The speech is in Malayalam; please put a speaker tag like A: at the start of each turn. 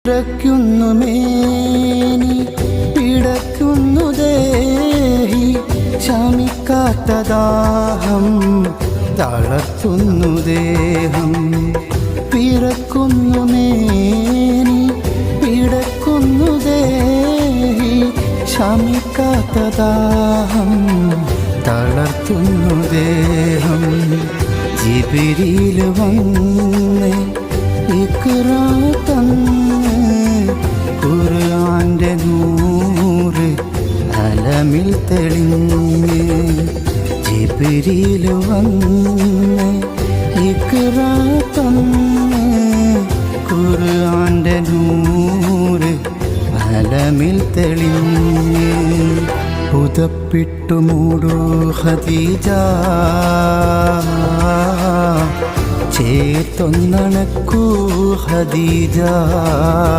A: പിടയ്ക്കുന്നു മേനി പിടയ്ക്കുന്നു ദേഹി ശമിക്കാത്ത ദാഹം തളർത്തുന്നു ദേഹം പിറക്കുന്നു മേനി പിടയ്ക്കുന്നു ദേഹി ശമിക്കാത്ത ദാഹം തളർത്തുന്നു ദേഹം ജിബ്രീൽ വന്ന് ഇഖ്റാ തന്ന് ഖുർആന്റെ നൂറ് അലമിൽ തെളിഞ്ഞ് ജിബ്രീൽ വന്ന് ഇഖ്റാ തന്ന് ഖുർആന്റെ നൂറ് അലമിൽ തെളിഞ്ഞ് പുതപ്പിട്ടു മൂടൂ ഖദീജ ചേർത്തൊന്നണക്കൂ ഖദീജ